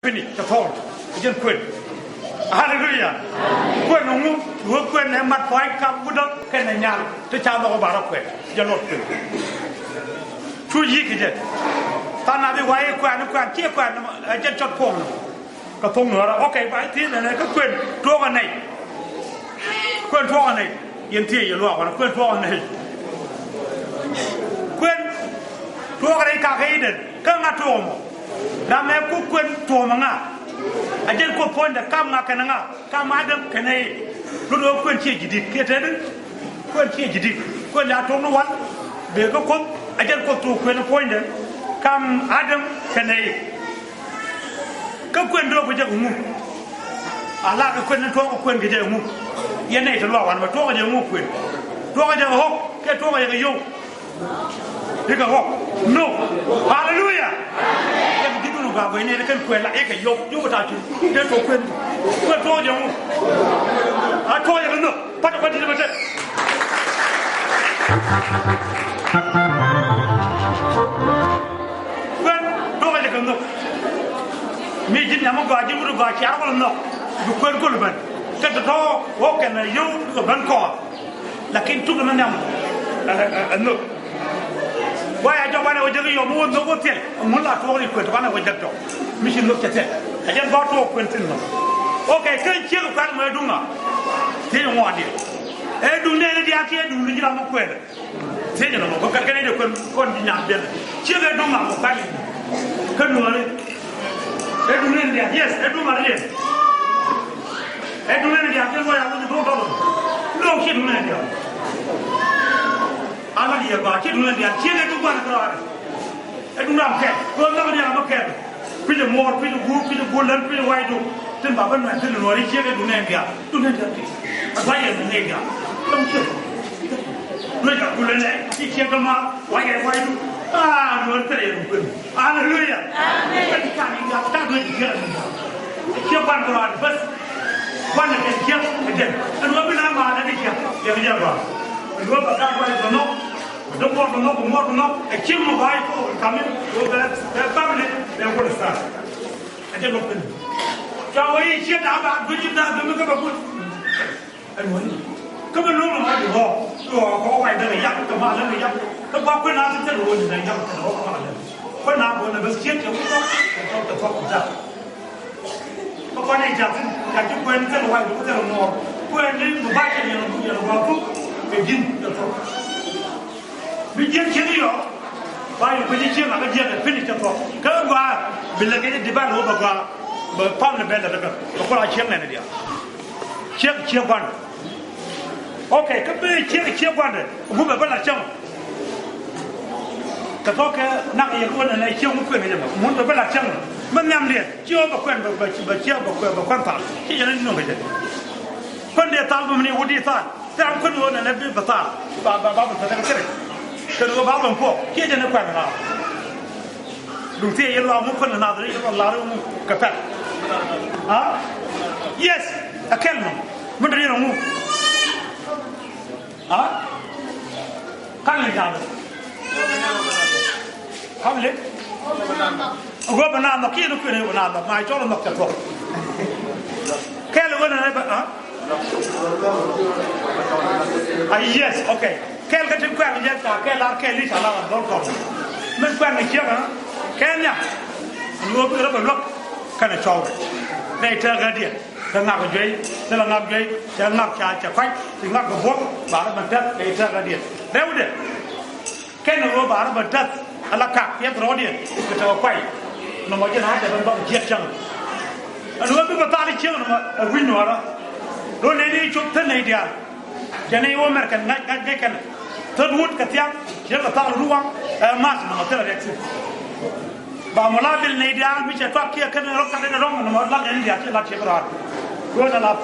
finish the phone just quit hallelujah quên ngu vừa quên em mặt phái cam bút đó cái này nhàn tôi chào nó bảo nó quên giờ lột quên chú ý cái gì ta nào đi quay quên chia quên trên chót phồng cái phồng nữa là ok phải thế này cái quên thua cái này quên thua cái này yên thiệt giờ loa còn quên thua cái này quên thua cái này cả cái đấy cái ngã thua mà làm em cũng quên thua mà ngã anh chỉ có point để cam ngã cái ngã cam adam cái này lúc đó quên chia gì kia thế đấy quên chia gì quên là thua nó vẫn về có con anh chỉ có thua quên point đấy cam adam cái này cái quên đâu bây giờ cũng là cái quên nó thua quên cái gì cũng yên này thằng loạn mà thua cái gì cũng quên thua cái gì hốc cái thua cái gì dùng thế cả hốc no hallelujah em cái nó gặp với này cái quên lại cái dùng dùng ta chứ cái thua quên thua gì cũng thua gì nữa bắt đầu đi bắt quên thua cái gì cũng mình chỉ nhắm vào chỉ muốn vào chỉ áo nó quên quên luôn cái đó họ cái này dùng cái bên cỏ là cái chút nó nhầm nó vậy cho bạn nào chơi cái dùng nó có tiền muốn là thua thì quên bạn nào chơi đó mình xin lúc chết cái dân bảo thua quên tiền nó ok cái chiếc của bạn mới đúng à thế là ngon đi đúng này đi ăn kia đúng như là một quên thế là nó có cái này được quên con đi nhặt tiền chiếc cái đúng là một cái đúng rồi đúng này đi yes đúng mà đi đúng này đi ăn cái gì ăn cái đồ đâu khi đúng này đi ăn cái gì vậy khi đúng này đi ăn chiếc cái đúng mà cái đúng làm cái con nó đi làm cái bây giờ mua bây giờ golden bây giờ white đâu trên bảo bên này trên nó đi chiếc cái đúng này đi vậy là đúng này đi không chứ bây giờ golden này chiếc cái mà white đâu nó thế này đúng hallelujah cái này ta đuổi cái chiếc ban của anh bớt quan là cái chiếc cái anh nói bên nào mà là cái chiếc cái gì vậy anh nói bắt đầu quay nó đâu có nó cái chiếc mà vai của kami của cái family đều có star anh chỉ nói bên cho ấy chiếc đã bạn với chúng ta với cái bậc anh nói cái bên lúc mà được họ có vài đời dắt cái mà lên dắt cái bác bên nào sẽ rồi này dắt cái đó mà lên bên nào cũng là bớt chiếc cho nó cho tập hợp ra con này chặt chúng quên cái loại của cái mỏ quên đến một vài cái nhiều vào thuốc để dính được thôi bị dính chết đi rồi bao nhiêu cái chiếc là cái dính để finish được thôi cái qua bây giờ cái gì bạn hỗ trợ qua bởi phong là bên là được có là chiếc này đi chiếc quan ok cái bên chiếc quan này cũng phải bắt là trong cái đó cái nặng gì quân này chiếc cũng quên cái gì mà muốn phải bắt là trong mình nhầm liền chưa có quen bởi chưa có quen bởi quan trọng chỉ cho nên nó phải thế quan điểm tao mình uống đi ta tao quan điểm này bị bắt ta bà mình phải cái này cái đó bà mình phụ chỉ cho nên quen nào đúng thế yêu lao muốn quen nào đấy yêu lao muốn cái phép à yes akal mình đi nào muốn à khăn lên nào khăn lên gua benar nak kiri kiri benar nak mai coba nak cakap. Kalau benar apa? Yes, okay. Kalau kita kuat ni jadi kalau kalau ni salah orang kau. Men kuat ni siapa? Kenya. Lu berapa blok? Kena coba. Đây chơi cái gì? Thằng nào cái gì? Thằng nào cái gì? Thằng nào chả quay, thằng nào cái bốc, bảo nó bật đây chơi cái gì? Đâu đấy? Cái nào bảo nó bật ala kak ya trodian kita quay nó mới cái này để bằng chiếc chân anh nói bây ta đi chiếc nó win nó đó rồi này đi chụp thân này đi à cái này ôm cái này cái third wood cái tiếng chiếc là tao ruang mas nó mới là đấy bà một lá bên này đi à mình sẽ phát kia cái nó cái rong nó mới là cái này đi à cái là chiếc rồi rồi là